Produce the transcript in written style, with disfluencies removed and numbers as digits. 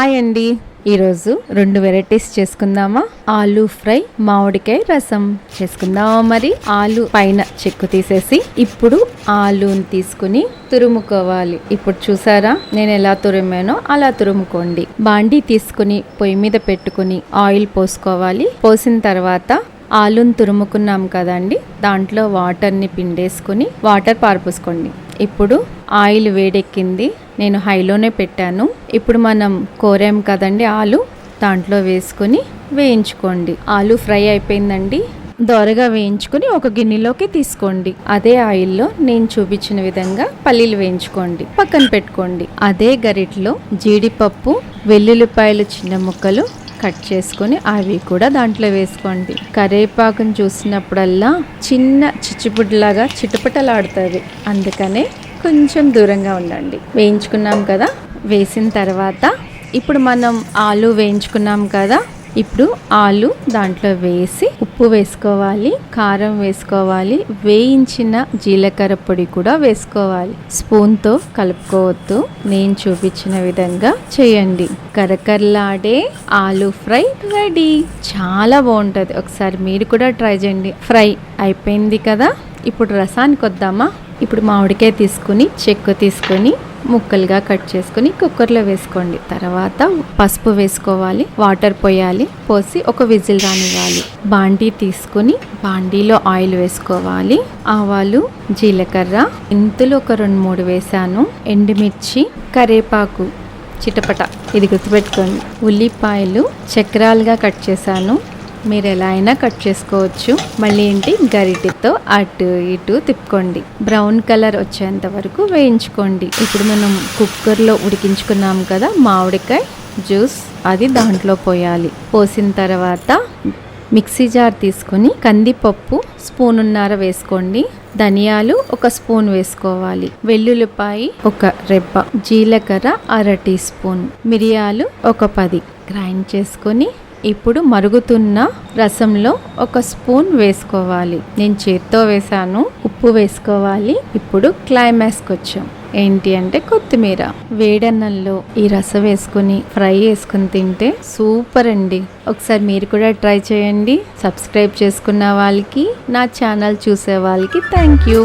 Hi అండి, ఈరోజు 2 varieties చేసుకుందామా. ఆలూ ఫ్రై, మామిడికాయ రసం చేసుకుందామా. మరి ఆలు పైన చెక్కు తీసేసి ఇప్పుడు ఆలూని తీసుకుని తురుముకోవాలి. ఇప్పుడు చూసారా నేను ఎలా తురిమానో అలా తురుముకోండి. బాండీ తీసుకుని పొయ్యి మీద పెట్టుకుని ఆయిల్ పోసుకోవాలి. పోసిన తర్వాత ఆలూని తురుముకున్నాం కదండి, దాంట్లో వాటర్ని పిండేసుకుని వాటర్ పారపోసుకోండి. ఇప్పుడు ఆయిల్ వేడెక్కింది, నేను హైలోనే పెట్టాను. ఇప్పుడు మనం కోరాం కదండి ఆలు, దాంట్లో వేసుకుని వేయించుకోండి. ఆలు ఫ్రై అయిపోయిందండి, దోరగా వేయించుకుని ఒక గిన్నెలోకి తీసుకోండి. అదే ఆయిల్లో నేను చూపించిన విధంగా పల్లీలు వేయించుకోండి, పక్కన పెట్టుకోండి. అదే గరిటలో జీడిపప్పు, వెల్లుల్లిపాయలు చిన్న ముక్కలు కట్ చేసుకొని అవి కూడా దాంట్లో వేసుకోండి. కరివేపాకును చూసినప్పుడల్లా చిన్న చిచ్చుపుడ్లాగా చిటపటలాడుతుంది, అందుకనే కొంచెం దూరంగా ఉండండి. వేయించుకున్నాం కదా, వేసిన తర్వాత ఇప్పుడు మనం ఆలు వేయించుకున్నాం కదా, ఇప్పుడు ఆలు దాంట్లో వేసి ఉప్పు వేసుకోవాలి, కారం వేసుకోవాలి, వేయించిన జీలకర్ర పొడి కూడా వేసుకోవాలి. స్పూన్తో కలుపుకోవద్దు, నేను చూపించిన విధంగా చేయండి. కరకరలాడే ఆలు ఫ్రై రెడీ. చాలా బాగుంటుంది, ఒకసారి మీరు కూడా ట్రై చేయండి. ఫ్రై అయిపోయింది కదా, ఇప్పుడు రసానికి వద్దామా. ఇప్పుడు మామిడికాయ తీసుకుని చెక్కు తీసుకొని ముక్కలుగా కట్ చేసుకుని కుక్కర్లో వేసుకోండి. తర్వాత పసుపు వేసుకోవాలి, వాటర్ పోయాలి, పోసి ఒక విజిల్ రానివ్వాలి. బాండీ తీసుకుని బాండీలో ఆయిల్ వేసుకోవాలి. ఆవాలు, జీలకర్ర, ఇంతులు ఒక 2-3 వేసాను, ఎండుమిర్చి, కరివేపాకు చిటపట, ఇది గుర్తుపెట్టుకోండి. ఉల్లిపాయలు చక్రాలుగా కట్ చేశాను, మీరు ఎలా అయినా కట్ చేసుకోవచ్చు. మళ్ళీ ఏంటి, గరిటెతో అటు ఇటు తిప్పుకోండి, బ్రౌన్ కలర్ వచ్చేంత వరకు వేయించుకోండి. ఇప్పుడు మనం కుక్కర్లో ఉడికించుకున్నాం కదా మామిడికాయ జ్యూస్, అది దాంట్లో పోయాలి. పోసిన తర్వాత మిక్సీ జార్ తీసుకుని కందిపప్పు స్పూనున్నర వేసుకోండి, ధనియాలు 1 స్పూన్ వేసుకోవాలి, వెల్లుల్లిపాయ 1 రెబ్బ, జీలకర్ర 1/2 టీ స్పూన్, మిరియాలు 10 గ్రైండ్ చేసుకొని ఇప్పుడు మరుగుతున్న రసంలో 1 స్పూన్ వేసుకోవాలి. నేను చేత్తో వేసాను. ఉప్పు వేసుకోవాలి. ఇప్పుడు క్లైమాక్స్కి వచ్చాం, ఏంటి అంటే కొత్తిమీర. వేడన్నంలో ఈ రసం వేసుకుని ఫ్రై చేసుకుని తింటే సూపర్ అండి. ఒకసారి మీరు కూడా ట్రై చేయండి. సబ్స్క్రైబ్ చేసుకున్న వాళ్ళకి, నా ఛానల్ చూసే వాళ్ళకి థ్యాంక్ యూ.